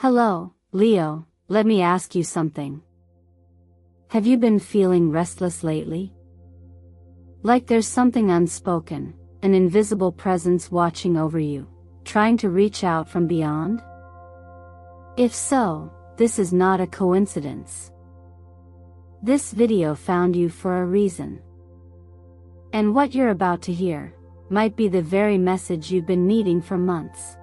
Hello, Leo, let me ask you something. Have you been feeling restless lately? Like there's something unspoken, an invisible presence watching over you, trying to reach out from beyond? If so, this is not a coincidence. This video found you for a reason. And what you're about to hear might be the very message you've been needing for months.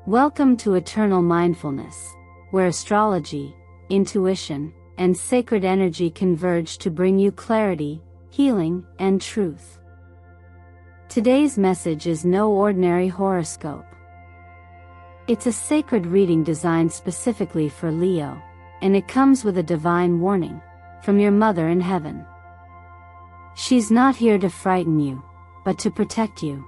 Welcome to Eternal Mindfulness, where astrology, intuition, and sacred energy converge to bring you clarity, healing, and truth. Today's message is no ordinary horoscope. It's a sacred reading designed specifically for Leo, and it comes with a divine warning from your mother in heaven. She's not here to frighten you, but to protect you.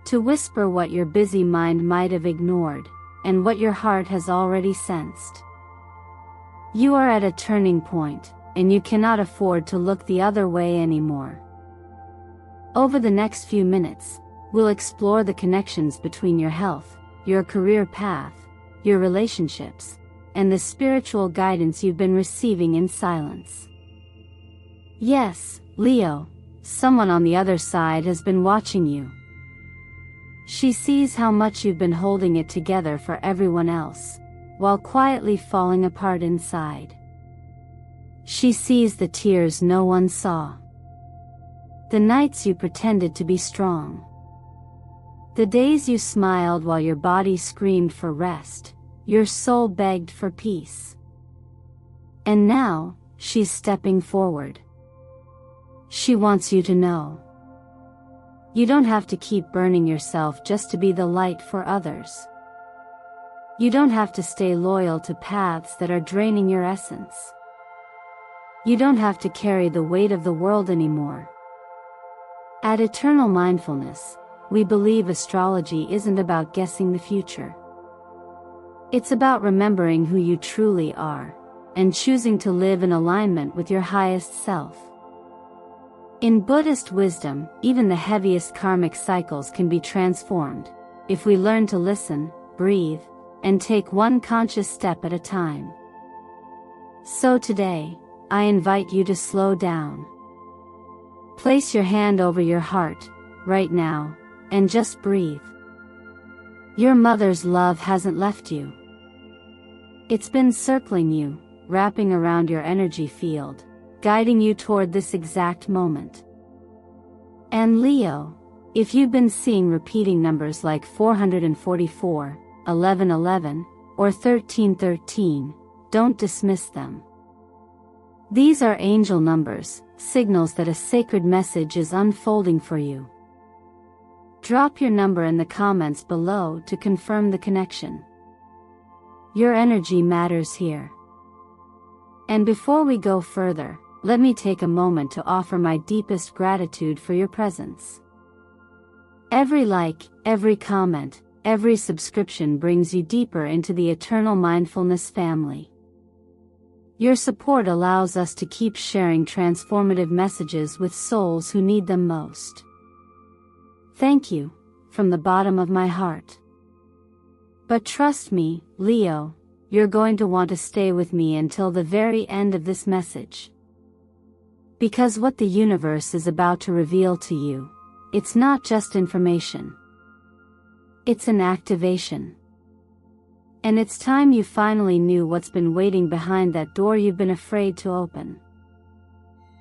To whisper what your busy mind might have ignored, and what your heart has already sensed. You are at a turning point, and you cannot afford to look the other way anymore. Over the next few minutes, we'll explore the connections between your health, your career path, your relationships, and the spiritual guidance you've been receiving in silence. Yes, Leo, someone on the other side has been watching you. She sees how much you've been holding it together for everyone else, while quietly falling apart inside. She sees the tears no one saw. The nights you pretended to be strong. The days you smiled while your body screamed for rest, your soul begged for peace. And now, she's stepping forward. She wants you to know. You don't have to keep burning yourself just to be the light for others. You don't have to stay loyal to paths that are draining your essence. You don't have to carry the weight of the world anymore. At Eternal Mindfulness, we believe astrology isn't about guessing the future. It's about remembering who you truly are, and choosing to live in alignment with your highest self. In Buddhist wisdom, even the heaviest karmic cycles can be transformed, if we learn to listen, breathe, and take one conscious step at a time. So today, I invite you to slow down. Place your hand over your heart, right now, and just breathe. Your mother's love hasn't left you. It's been circling you, wrapping around your energy field, guiding you toward this exact moment. And Leo, if you've been seeing repeating numbers like 444, 1111, or 1313, don't dismiss them. These are angel numbers, signals that a sacred message is unfolding for you. Drop your number in the comments below to confirm the connection. Your energy matters here. And before we go further, let me take a moment to offer my deepest gratitude for your presence. Every like, every comment, every subscription brings you deeper into the Eternal Mindfulness family. Your support allows us to keep sharing transformative messages with souls who need them most. Thank you, from the bottom of my heart. But trust me, Leo, you're going to want to stay with me until the very end of this message. Because what the universe is about to reveal to you, it's not just information. It's an activation. And it's time you finally knew what's been waiting behind that door you've been afraid to open.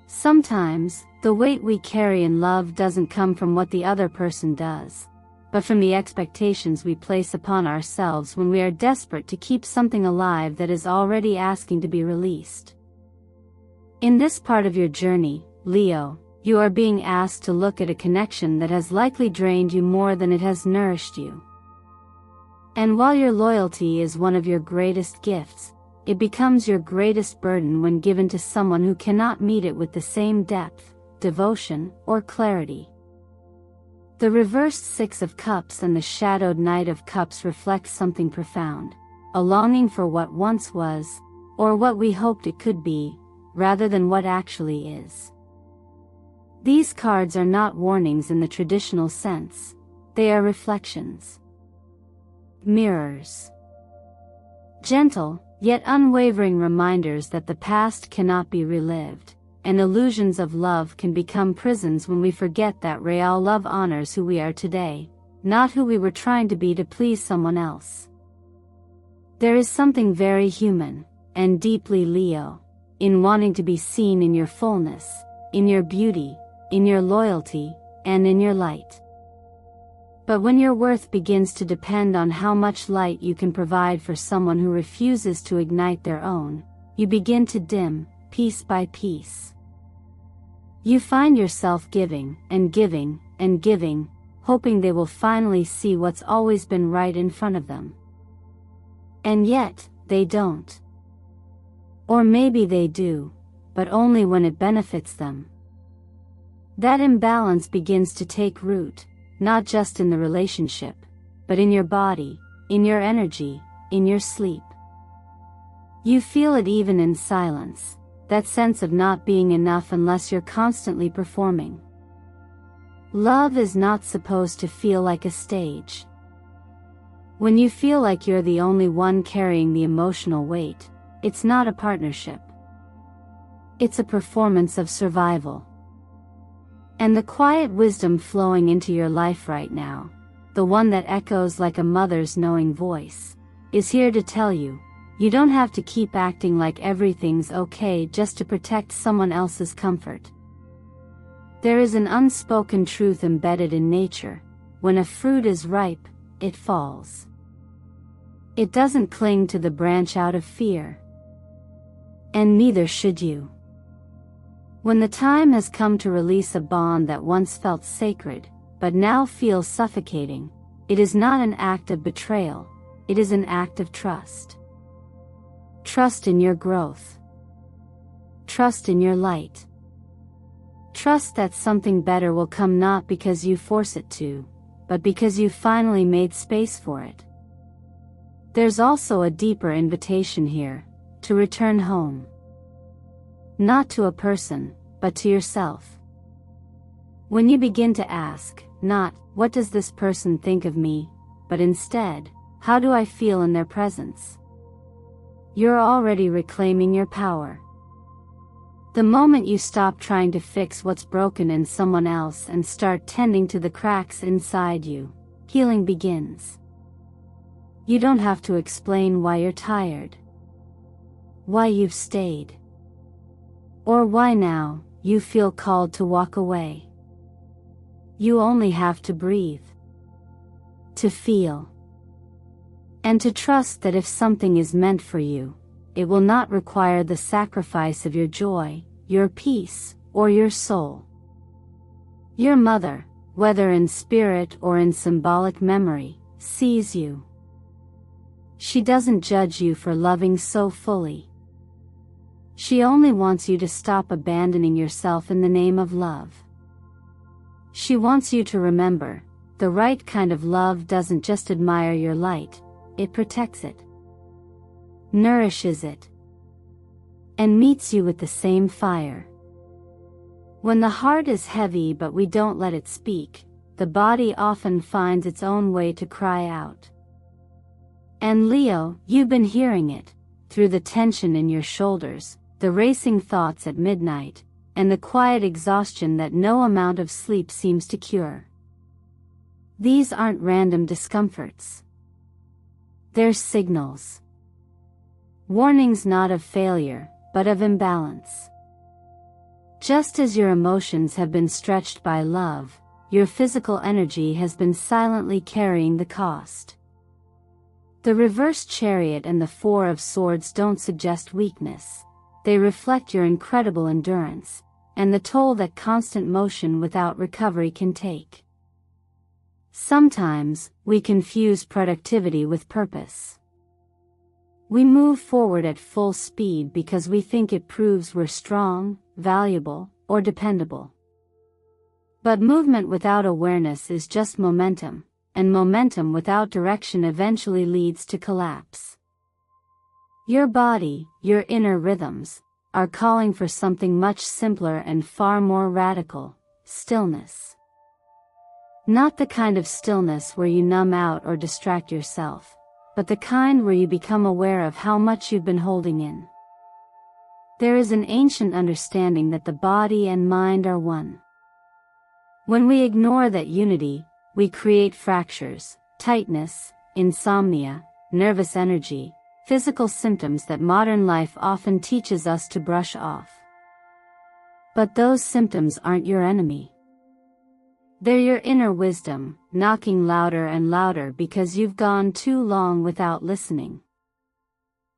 Sometimes, the weight we carry in love doesn't come from what the other person does, but from the expectations we place upon ourselves when we are desperate to keep something alive that is already asking to be released. In this part of your journey, Leo, you are being asked to look at a connection that has likely drained you more than it has nourished you. And while your loyalty is one of your greatest gifts, it becomes your greatest burden when given to someone who cannot meet it with the same depth, devotion, or clarity. The reversed Six of Cups and the shadowed Knight of Cups reflect something profound, a longing for what once was, or what we hoped it could be, rather than what actually is. These cards are not warnings in the traditional sense, they are reflections. Mirrors. Gentle, yet unwavering reminders that the past cannot be relived, and illusions of love can become prisons when we forget that real love honors who we are today, not who we were trying to be to please someone else. There is something very human, and deeply Leo, in wanting to be seen in your fullness, in your beauty, in your loyalty, and in your light. But when your worth begins to depend on how much light you can provide for someone who refuses to ignite their own, you begin to dim, piece by piece. You find yourself giving, and giving, and giving, hoping they will finally see what's always been right in front of them. And yet, they don't. Or maybe they do, but only when it benefits them. That imbalance begins to take root, not just in the relationship, but in your body, in your energy, in your sleep. You feel it even in silence, that sense of not being enough unless you're constantly performing. Love is not supposed to feel like a stage. When you feel like you're the only one carrying the emotional weight, it's not a partnership. It's a performance of survival. And the quiet wisdom flowing into your life right now, the one that echoes like a mother's knowing voice, is here to tell you, you don't have to keep acting like everything's okay just to protect someone else's comfort. There is an unspoken truth embedded in nature: when a fruit is ripe, it falls. It doesn't cling to the branch out of fear. And neither should you. When the time has come to release a bond that once felt sacred, but now feels suffocating, it is not an act of betrayal, it is an act of trust. Trust in your growth. Trust in your light. Trust that something better will come, not because you force it to, but because you finally made space for it. There's also a deeper invitation here, to return home. Not to a person, but to yourself. When you begin to ask, not, what does this person think of me, but instead, how do I feel in their presence? You're already reclaiming your power. The moment you stop trying to fix what's broken in someone else and start tending to the cracks inside you, healing begins. You don't have to explain why you're tired, why you've stayed, or why now you feel called to walk away. You only have to breathe, to feel, and to trust that if something is meant for you, it will not require the sacrifice of your joy, your peace, or your soul. Your mother, whether in spirit or in symbolic memory, sees you. She doesn't judge you for loving so fully. She only wants you to stop abandoning yourself in the name of love. She wants you to remember, the right kind of love doesn't just admire your light, it protects it, nourishes it, and meets you with the same fire. When the heart is heavy but we don't let it speak, the body often finds its own way to cry out. And Leo, you've been hearing it, through the tension in your shoulders, the racing thoughts at midnight, and the quiet exhaustion that no amount of sleep seems to cure. These aren't random discomforts. They're signals. Warnings not of failure, but of imbalance. Just as your emotions have been stretched by love, your physical energy has been silently carrying the cost. The reversed chariot and the Four of Swords don't suggest weakness. They reflect your incredible endurance, and the toll that constant motion without recovery can take. Sometimes, we confuse productivity with purpose. We move forward at full speed because we think it proves we're strong, valuable, or dependable. But movement without awareness is just momentum, and momentum without direction eventually leads to collapse. Your body, your inner rhythms, are calling for something much simpler and far more radical: stillness. Not the kind of stillness where you numb out or distract yourself, but the kind where you become aware of how much you've been holding in. There is an ancient understanding that the body and mind are one. When we ignore that unity, we create fractures, tightness, insomnia, nervous energy, physical symptoms that modern life often teaches us to brush off. But those symptoms aren't your enemy. They're your inner wisdom, knocking louder and louder because you've gone too long without listening.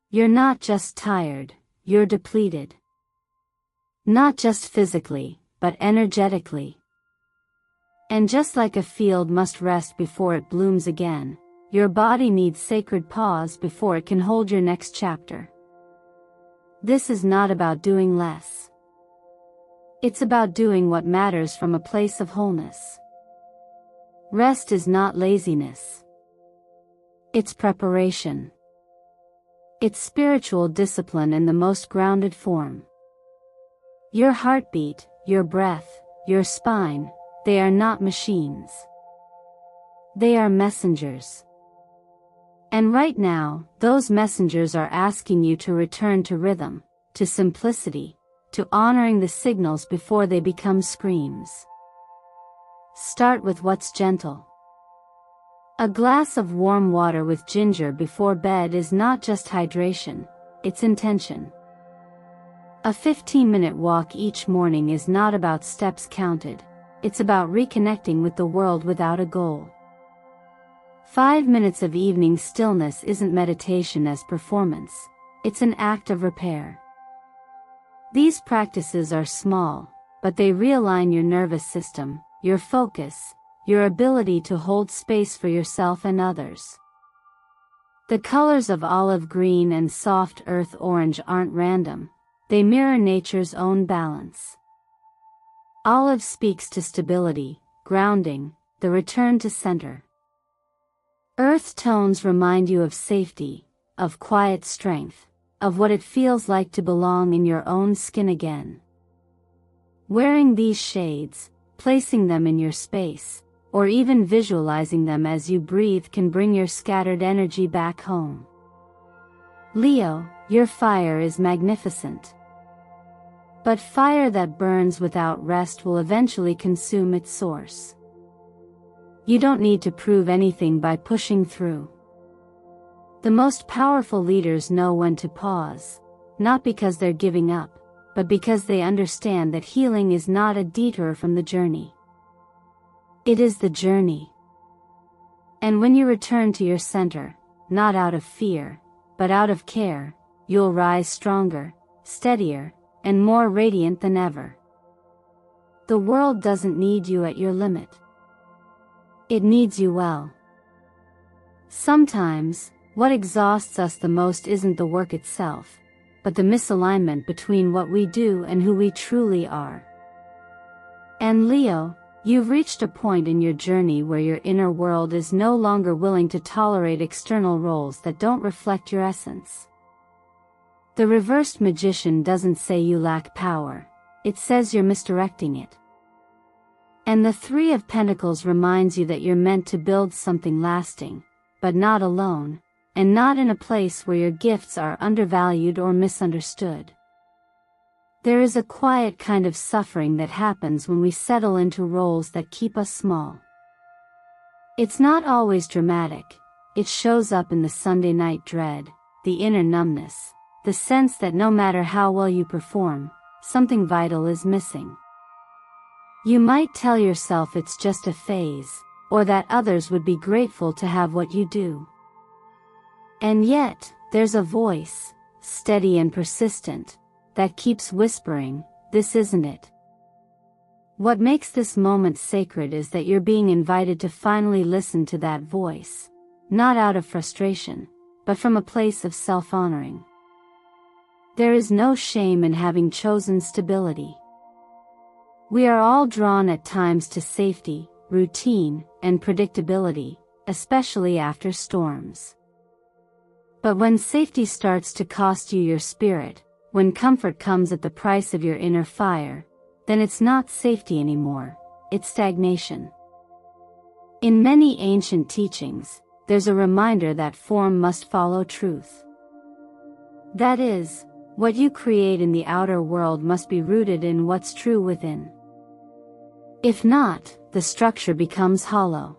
You're not just tired, you're depleted. Not just physically, but energetically. And just like a field must rest before it blooms again, your body needs sacred pause before it can hold your next chapter. This is not about doing less. It's about doing what matters from a place of wholeness. Rest is not laziness. It's preparation. It's spiritual discipline in the most grounded form. Your heartbeat, your breath, your spine, they are not machines. They are messengers. And right now, those messengers are asking you to return to rhythm, to simplicity, to honoring the signals before they become screams. Start with what's gentle. A glass of warm water with ginger before bed is not just hydration, it's intention. A 15-minute walk each morning is not about steps counted, it's about reconnecting with the world without a goal. 5 minutes of evening stillness isn't meditation as performance, it's an act of repair. These practices are small, but they realign your nervous system, your focus, your ability to hold space for yourself and others. The colors of olive green and soft earth orange aren't random, they mirror nature's own balance. Olive speaks to stability, grounding, the return to center. Earth tones remind you of safety, of quiet strength, of what it feels like to belong in your own skin again. Wearing these shades, placing them in your space, or even visualizing them as you breathe can bring your scattered energy back home. Leo, your fire is magnificent. But fire that burns without rest will eventually consume its source. You don't need to prove anything by pushing through. The most powerful leaders know when to pause, not because they're giving up, but because they understand that healing is not a detour from the journey. It is the journey. And when you return to your center, not out of fear, but out of care, you'll rise stronger, steadier, and more radiant than ever. The world doesn't need you at your limit. It needs you well. Sometimes, what exhausts us the most isn't the work itself, but the misalignment between what we do and who we truly are. And Leo, you've reached a point in your journey where your inner world is no longer willing to tolerate external roles that don't reflect your essence. The reversed magician doesn't say you lack power, it says you're misdirecting it. And the Three of Pentacles reminds you that you're meant to build something lasting, but not alone, and not in a place where your gifts are undervalued or misunderstood. There is a quiet kind of suffering that happens when we settle into roles that keep us small. It's not always dramatic, it shows up in the Sunday night dread, the inner numbness, the sense that no matter how well you perform, something vital is missing. You might tell yourself it's just a phase, or that others would be grateful to have what you do. And yet, there's a voice, steady and persistent, that keeps whispering, this isn't it. What makes this moment sacred is that you're being invited to finally listen to that voice, not out of frustration, but from a place of self-honoring. There is no shame in having chosen stability. We are all drawn at times to safety, routine, and predictability, especially after storms. But when safety starts to cost you your spirit, when comfort comes at the price of your inner fire, then it's not safety anymore, it's stagnation. In many ancient teachings, there's a reminder that form must follow truth. That is, what you create in the outer world must be rooted in what's true within. If not, the structure becomes hollow.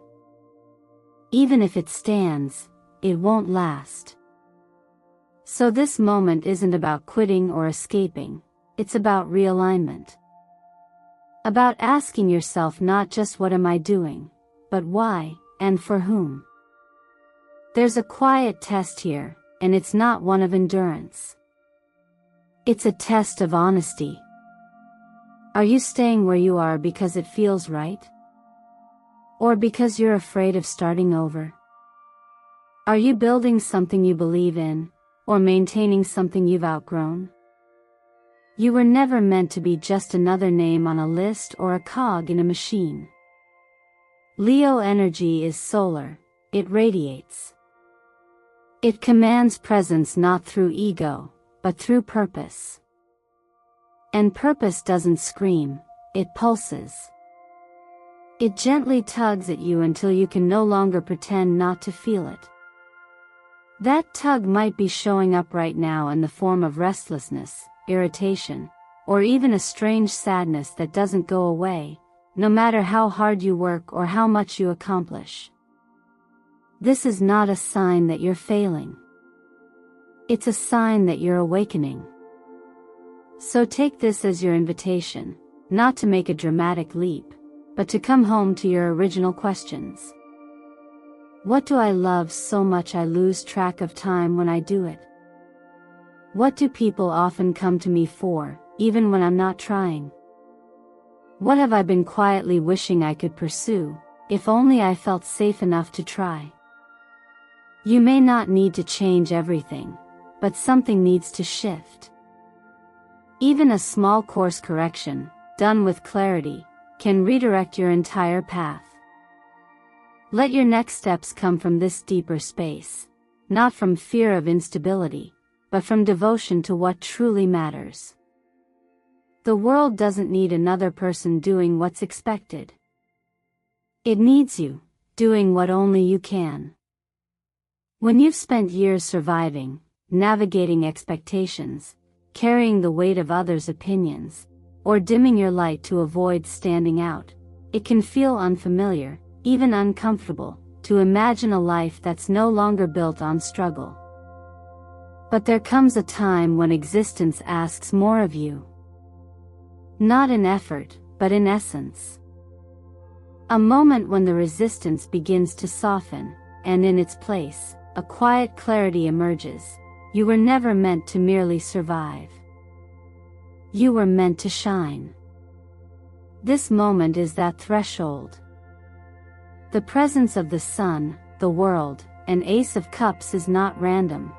Even if it stands, it won't last. So this moment isn't about quitting or escaping, it's about realignment. About asking yourself not just what am I doing, but why, and for whom. There's a quiet test here, and it's not one of endurance. It's a test of honesty. Are you staying where you are because it feels right? Or because you're afraid of starting over? Are you building something you believe in, or maintaining something you've outgrown? You were never meant to be just another name on a list or a cog in a machine. Leo energy is solar, it radiates. It commands presence not through ego, but through purpose. And purpose doesn't scream, it pulses. It gently tugs at you until you can no longer pretend not to feel it. That tug might be showing up right now in the form of restlessness, irritation, or even a strange sadness that doesn't go away, no matter how hard you work or how much you accomplish. This is not a sign that you're failing. It's a sign that you're awakening. So take this as your invitation, not to make a dramatic leap, but to come home to your original questions. What do I love so much I lose track of time when I do it? What do people often come to me for, even when I'm not trying? What have I been quietly wishing I could pursue, if only I felt safe enough to try? You may not need to change everything, but something needs to shift. Even a small course correction, done with clarity, can redirect your entire path. Let your next steps come from this deeper space, not from fear of instability, but from devotion to what truly matters. The world doesn't need another person doing what's expected. It needs you, doing what only you can. When you've spent years surviving, navigating expectations, carrying the weight of others' opinions, or dimming your light to avoid standing out, it can feel unfamiliar, even uncomfortable, to imagine a life that's no longer built on struggle. But there comes a time when existence asks more of you. Not in effort, but in essence. A moment when the resistance begins to soften, and in its place, a quiet clarity emerges. You were never meant to merely survive. You were meant to shine. This moment is that threshold. The presence of the sun, the world, and Ace of Cups is not random.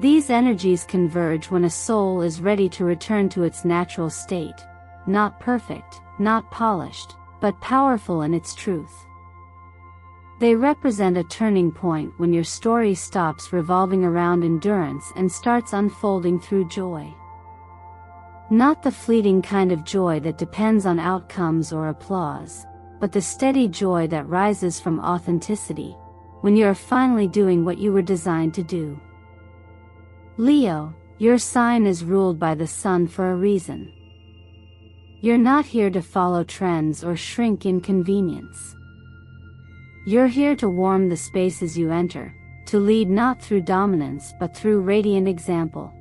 These energies converge when a soul is ready to return to its natural state, not perfect, not polished, but powerful in its truth. They represent a turning point when your story stops revolving around endurance and starts unfolding through joy. Not the fleeting kind of joy that depends on outcomes or applause, but the steady joy that rises from authenticity, when you are finally doing what you were designed to do. Leo, your sign is ruled by the sun for a reason. You're not here to follow trends or shrink in convenience. You're here to warm the spaces you enter, to lead not through dominance but through radiant example.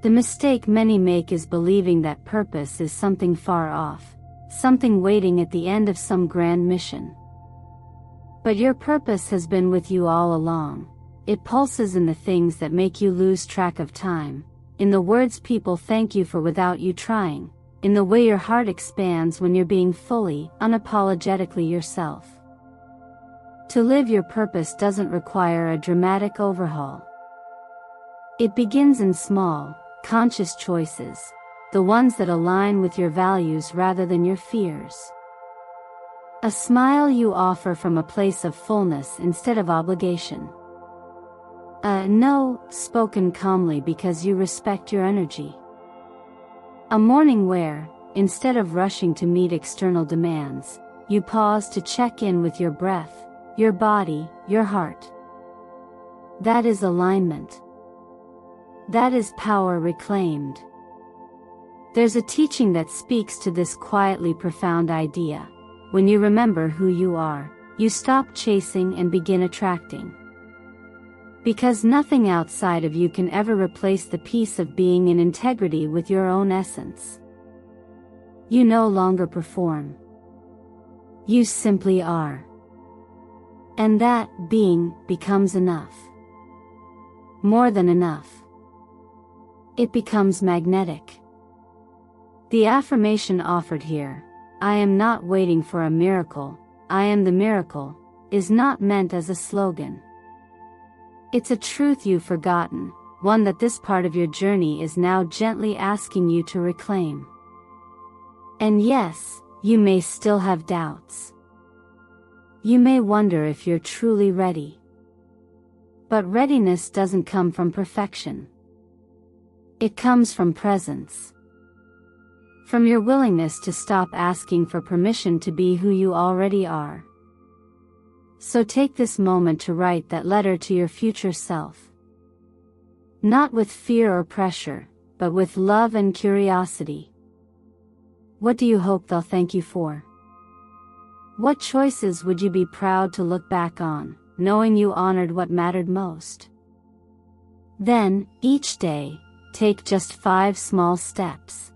The mistake many make is believing that purpose is something far off, something waiting at the end of some grand mission. But your purpose has been with you all along. It pulses in the things that make you lose track of time, in the words people thank you for without you trying, in the way your heart expands when you're being fully, unapologetically yourself. To live your purpose doesn't require a dramatic overhaul. It begins in small, conscious choices, the ones that align with your values rather than your fears. A smile you offer from a place of fullness instead of obligation. A no spoken calmly because you respect your energy. A morning where, instead of rushing to meet external demands, you pause to check in with your breath, your body, your heart. That is alignment. That is power reclaimed. There's a teaching that speaks to this quietly profound idea. When you remember who you are, you stop chasing and begin attracting. Because nothing outside of you can ever replace the peace of being in integrity with your own essence. You no longer perform. You simply are. And that being becomes enough. More than enough. It becomes magnetic. The affirmation offered here, "I am not waiting for a miracle, I am the miracle," is not meant as a slogan. It's a truth you've forgotten, one that this part of your journey is now gently asking you to reclaim. And yes, you may still have doubts. You may wonder if you're truly ready. But readiness doesn't come from perfection. It comes from presence. From your willingness to stop asking for permission to be who you already are. So take this moment to write that letter to your future self. Not with fear or pressure, but with love and curiosity. What do you hope they'll thank you for? What choices would you be proud to look back on, knowing you honored what mattered most? Then, each day, take just 5 small steps.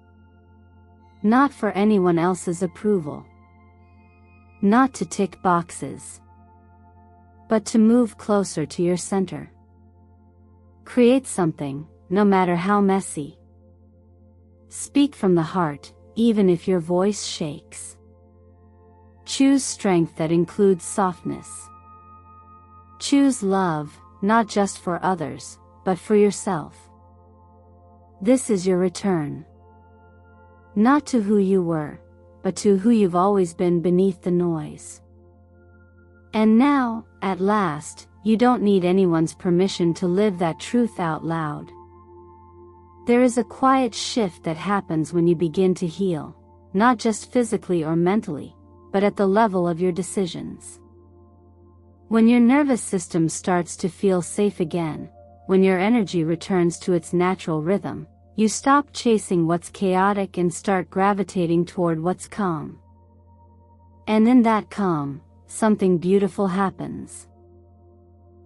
Not for anyone else's approval. Not to tick boxes. But to move closer to your center. Create something, no matter how messy. Speak from the heart, even if your voice shakes. Choose strength that includes softness. Choose love, not just for others, but for yourself. This is your return. Not to who you were, but to who you've always been beneath the noise. And now, at last, you don't need anyone's permission to live that truth out loud. There is a quiet shift that happens when you begin to heal, not just physically or mentally, but at the level of your decisions. When your nervous system starts to feel safe again, when your energy returns to its natural rhythm, you stop chasing what's chaotic and start gravitating toward what's calm. And in that calm, something beautiful happens.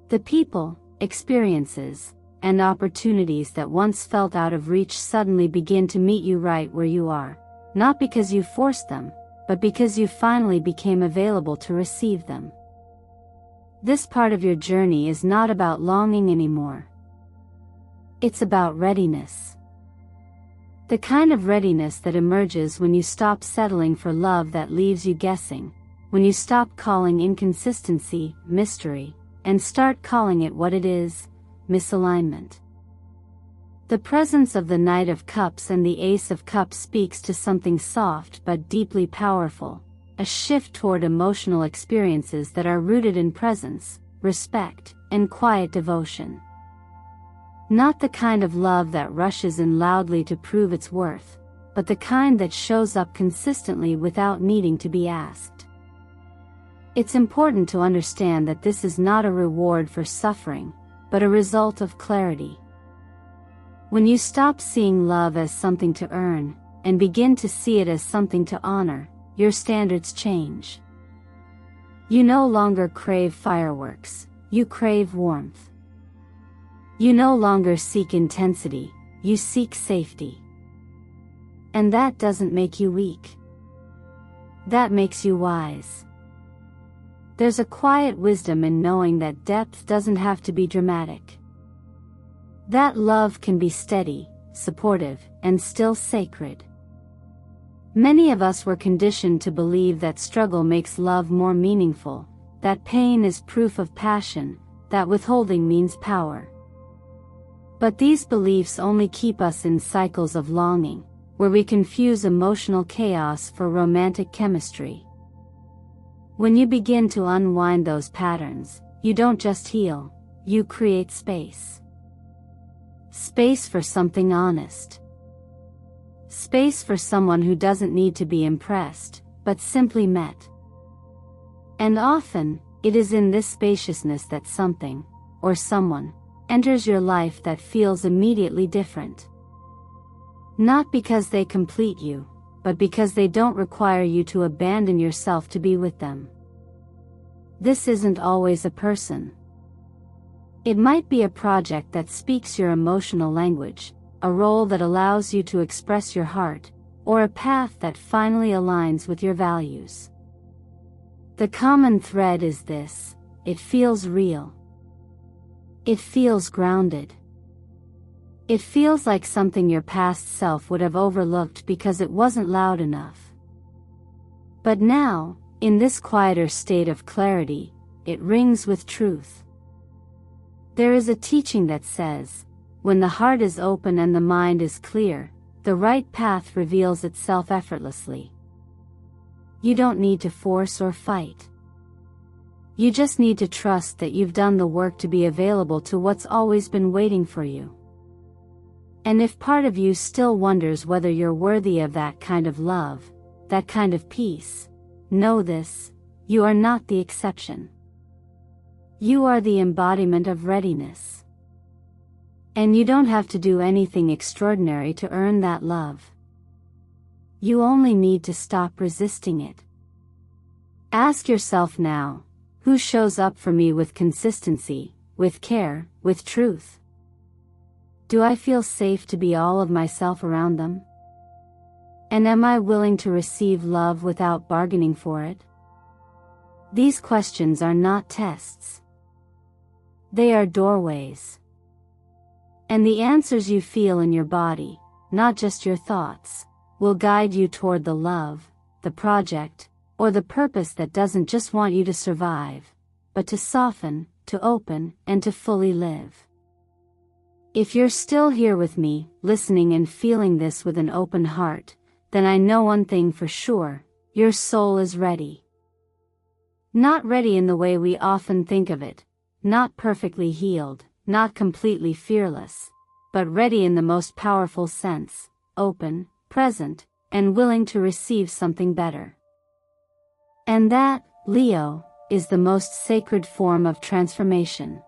The people, experiences, and opportunities that once felt out of reach suddenly begin to meet you right where you are, not because you forced them, but because you finally became available to receive them. This part of your journey is not about longing anymore. It's about readiness. The kind of readiness that emerges when you stop settling for love that leaves you guessing, when you stop calling inconsistency mystery, and start calling it what it is, misalignment. The presence of the Knight of Cups and the Ace of Cups speaks to something soft but deeply powerful, a shift toward emotional experiences that are rooted in presence, respect, and quiet devotion. Not the kind of love that rushes in loudly to prove its worth, but the kind that shows up consistently without needing to be asked. It's important to understand that this is not a reward for suffering, but a result of clarity. When you stop seeing love as something to earn, and begin to see it as something to honor, your standards change. You no longer crave fireworks, you crave warmth. You no longer seek intensity, you seek safety. And that doesn't make you weak. That makes you wise. There's a quiet wisdom in knowing that depth doesn't have to be dramatic. That love can be steady, supportive, and still sacred. Many of us were conditioned to believe that struggle makes love more meaningful, that pain is proof of passion, that withholding means power. But these beliefs only keep us in cycles of longing, where we confuse emotional chaos for romantic chemistry. When you begin to unwind those patterns, you don't just heal, you create space. Space for something honest. Space for someone who doesn't need to be impressed, but simply met. And often, it is in this spaciousness that something, or someone, enters your life that feels immediately different. Not because they complete you, but because they don't require you to abandon yourself to be with them. This isn't always a person. It might be a project that speaks your emotional language, a role that allows you to express your heart, or a path that finally aligns with your values. The common thread is this: it feels real. It feels grounded. It feels like something your past self would have overlooked because it wasn't loud enough. But now, in this quieter state of clarity, it rings with truth. There is a teaching that says, when the heart is open and the mind is clear, the right path reveals itself effortlessly. You don't need to force or fight. You just need to trust that you've done the work to be available to what's always been waiting for you. And if part of you still wonders whether you're worthy of that kind of love, that kind of peace, know this: you are not the exception. You are the embodiment of readiness. And you don't have to do anything extraordinary to earn that love. You only need to stop resisting it. Ask yourself now, who shows up for me with consistency, with care, with truth? Do I feel safe to be all of myself around them? And am I willing to receive love without bargaining for it? These questions are not tests. They are doorways. And the answers you feel in your body, not just your thoughts, will guide you toward the love, the project, or the purpose that doesn't just want you to survive, but to soften, to open, and to fully live. If you're still here with me, listening and feeling this with an open heart, then I know one thing for sure: your soul is ready. Not ready in the way we often think of it, not perfectly healed, not completely fearless, but ready in the most powerful sense: open, present, and willing to receive something better. And that, Leo, is the most sacred form of transformation.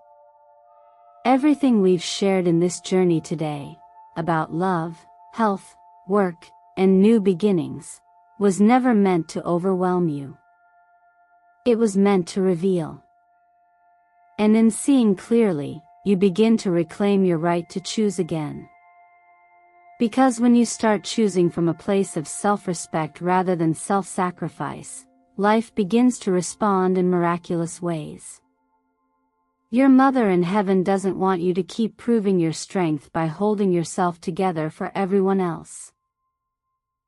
Everything we've shared in this journey today, about love, health, work, and new beginnings, was never meant to overwhelm you. It was meant to reveal. And in seeing clearly, you begin to reclaim your right to choose again. Because when you start choosing from a place of self-respect rather than self-sacrifice, life begins to respond in miraculous ways. Your mother in heaven doesn't want you to keep proving your strength by holding yourself together for everyone else.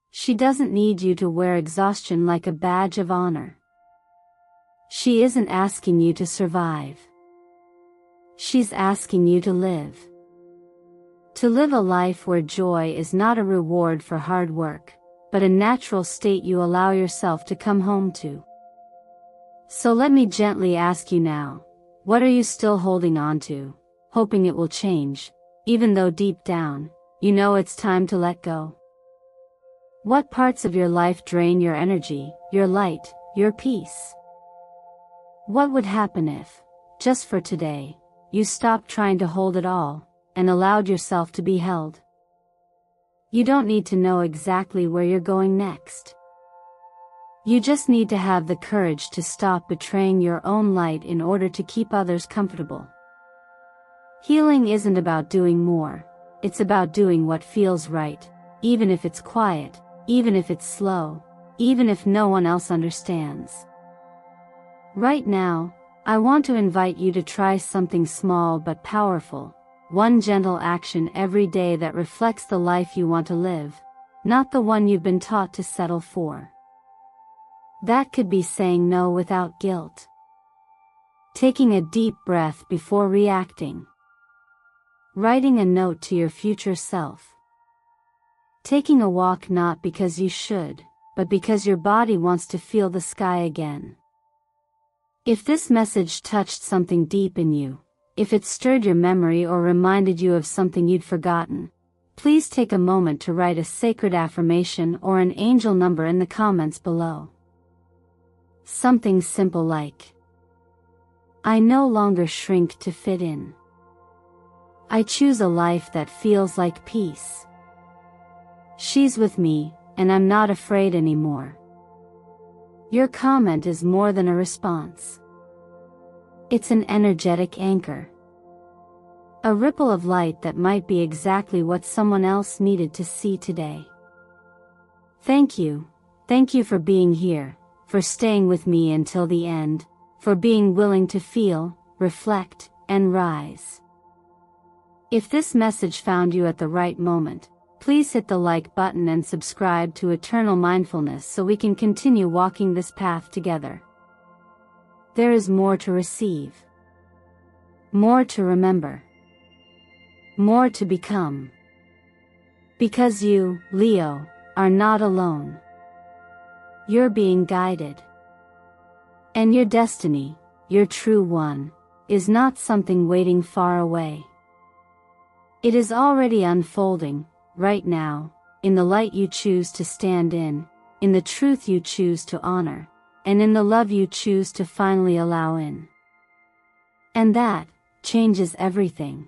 She doesn't need you to wear exhaustion like a badge of honor. She isn't asking you to survive. She's asking you to live. To live a life where joy is not a reward for hard work, but a natural state you allow yourself to come home to. So let me gently ask you now, what are you still holding on to, hoping it will change, even though deep down, you know it's time to let go? What parts of your life drain your energy, your light, your peace? What would happen if, just for today, you stopped trying to hold it all, and allowed yourself to be held? You don't need to know exactly where you're going next. You just need to have the courage to stop betraying your own light in order to keep others comfortable. Healing isn't about doing more, it's about doing what feels right, even if it's quiet, even if it's slow, even if no one else understands. Right now, I want to invite you to try something small but powerful, one gentle action every day that reflects the life you want to live, not the one you've been taught to settle for. That could be saying no without guilt. Taking a deep breath before reacting. Writing a note to your future self. Taking a walk not because you should, but because your body wants to feel the sky again. If this message touched something deep in you, if it stirred your memory or reminded you of something you'd forgotten, please take a moment to write a sacred affirmation or an angel number in the comments below. Something simple like, I no longer shrink to fit in. I choose a life that feels like peace. She's with me, and I'm not afraid anymore. Your comment is more than a response. It's an energetic anchor. A ripple of light that might be exactly what someone else needed to see today. Thank you. Thank you for being here, for staying with me until the end, for being willing to feel, reflect, and rise. If this message found you at the right moment, please hit the like button and subscribe to Eternal Mindfulness so we can continue walking this path together. There is more to receive. More to remember. More to become. Because you, Leo, are not alone. You're being guided. And your destiny, your true one, is not something waiting far away. It is already unfolding, right now, in the light you choose to stand in the truth you choose to honor, and in the love you choose to finally allow in. And that changes everything.